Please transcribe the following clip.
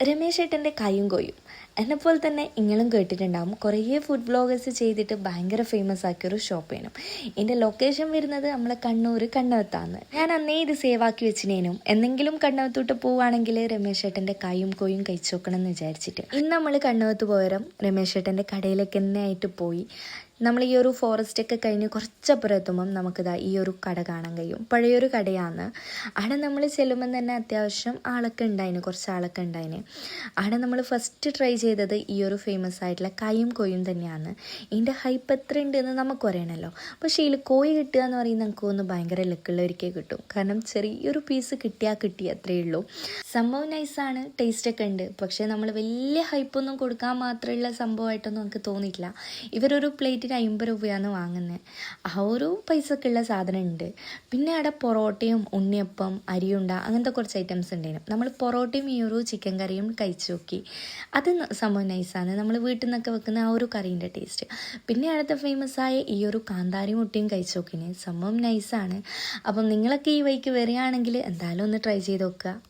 രമേശ് ഏട്ടൻ്റെ കയ്യും കൊയ്യും എന്നെപ്പോലെ തന്നെ നിങ്ങളും കേട്ടിട്ടുണ്ടാകും. കുറേ ഫുഡ് വ്ളോഗേഴ്സ് ചെയ്തിട്ട് ഭയങ്കര ഫേമസ് ആക്കിയൊരു ഷോപ്പേനും. ഇതിൻ്റെ ലൊക്കേഷൻ വരുന്നത് നമ്മളെ കണ്ണൂർ കണ്ണവത്താണ്. ഞാൻ അന്നേ ഇത് സേവ് ആക്കി വെച്ചിനേനും എന്തെങ്കിലും കണ്ണവത്തോട്ട് പോവുകയാണെങ്കിൽ രമേശ് ഏട്ടൻ്റെ കയ്യും കൊയ്യും കഴിച്ചു നോക്കണം എന്ന് വിചാരിച്ചിട്ട് ഇന്ന് നമ്മൾ കണ്ണവത്ത് പോയരം രമേശ് ഏട്ടൻ്റെ കടയിലേക്ക് തന്നെ ആയിട്ട് പോയി. നമ്മൾ ഈ ഒരു ഫോറസ്റ്റ് ഒക്കെ കഴിഞ്ഞ് കുറച്ചപ്പുറം എത്തുമ്പം നമുക്കിതാ ഈ ഒരു കട കാണാൻ കഴിയും. പഴയൊരു കടയാണ്. അവിടെ നമ്മൾ ചെല്ലുമ്പം തന്നെ അത്യാവശ്യം ആളൊക്കെ ഉണ്ടായിന്, കുറച്ച് ആളൊക്കെ ഉണ്ടായിന്. അവിടെ നമ്മൾ ഫസ്റ്റ് ട്രൈ ചെയ്തത് ഈ ഒരു ഫേമസ് ആയിട്ടുള്ള കയ്യും കൊയ്യും തന്നെയാണ്. ഇതിൻ്റെ ഹൈപ്പ് എത്ര ഉണ്ടെന്ന് നമുക്ക് അറിയണമല്ലോ. പക്ഷേ ഇതിൽ കോഴി കിട്ടുക എന്ന് പറയുന്നത് നമുക്ക് ഒന്ന് ഭയങ്കര ലക്കുള്ളവർക്കേ കിട്ടും. കാരണം ചെറിയൊരു പീസ് കിട്ടിയാൽ കിട്ടി, അത്രയേ ഉള്ളൂ. സംഭവം നൈസാണ്, ടേസ്റ്റൊക്കെ ഉണ്ട്. പക്ഷേ നമ്മൾ വലിയ ഹൈപ്പൊന്നും കൊടുക്കാൻ മാത്രമുള്ള സംഭവമായിട്ടൊന്നും നമുക്ക് തോന്നിയിട്ടില്ല. ഇവരൊരു പ്ലേറ്റ് 50 രൂപയാണ് വാങ്ങുന്നത്. ആ ഒരു പൈസക്കുള്ള സാധനം ഉണ്ട്. പിന്നെ അവിടെ പൊറോട്ടയും ഉണ്ണിയപ്പം അരിയുണ്ട അങ്ങനത്തെ കുറച്ച് ഐറ്റംസ് ഉണ്ടായിരുന്നു. നമ്മൾ പൊറോട്ടയും ഈ ഒരു ചിക്കൻ കറിയും കഴിച്ചു നോക്കി. അത് സംഭവം നൈസാണ്. നമ്മൾ വീട്ടിൽ നിന്നൊക്കെ വെക്കുന്ന ആ ഒരു കറീൻ്റെ ടേസ്റ്റ്. പിന്നെ അടുത്ത ഫേമസ് ആയ ഈ ഒരു കാന്താരി മുട്ടയും കഴിച്ചു നോക്കിന്. സംഭവം നൈസാണ്. അപ്പം നിങ്ങളൊക്കെ ഈ വഴിക്ക് വരികയാണെങ്കിൽ എന്തായാലും ഒന്ന് ട്രൈ ചെയ്ത് നോക്കുക.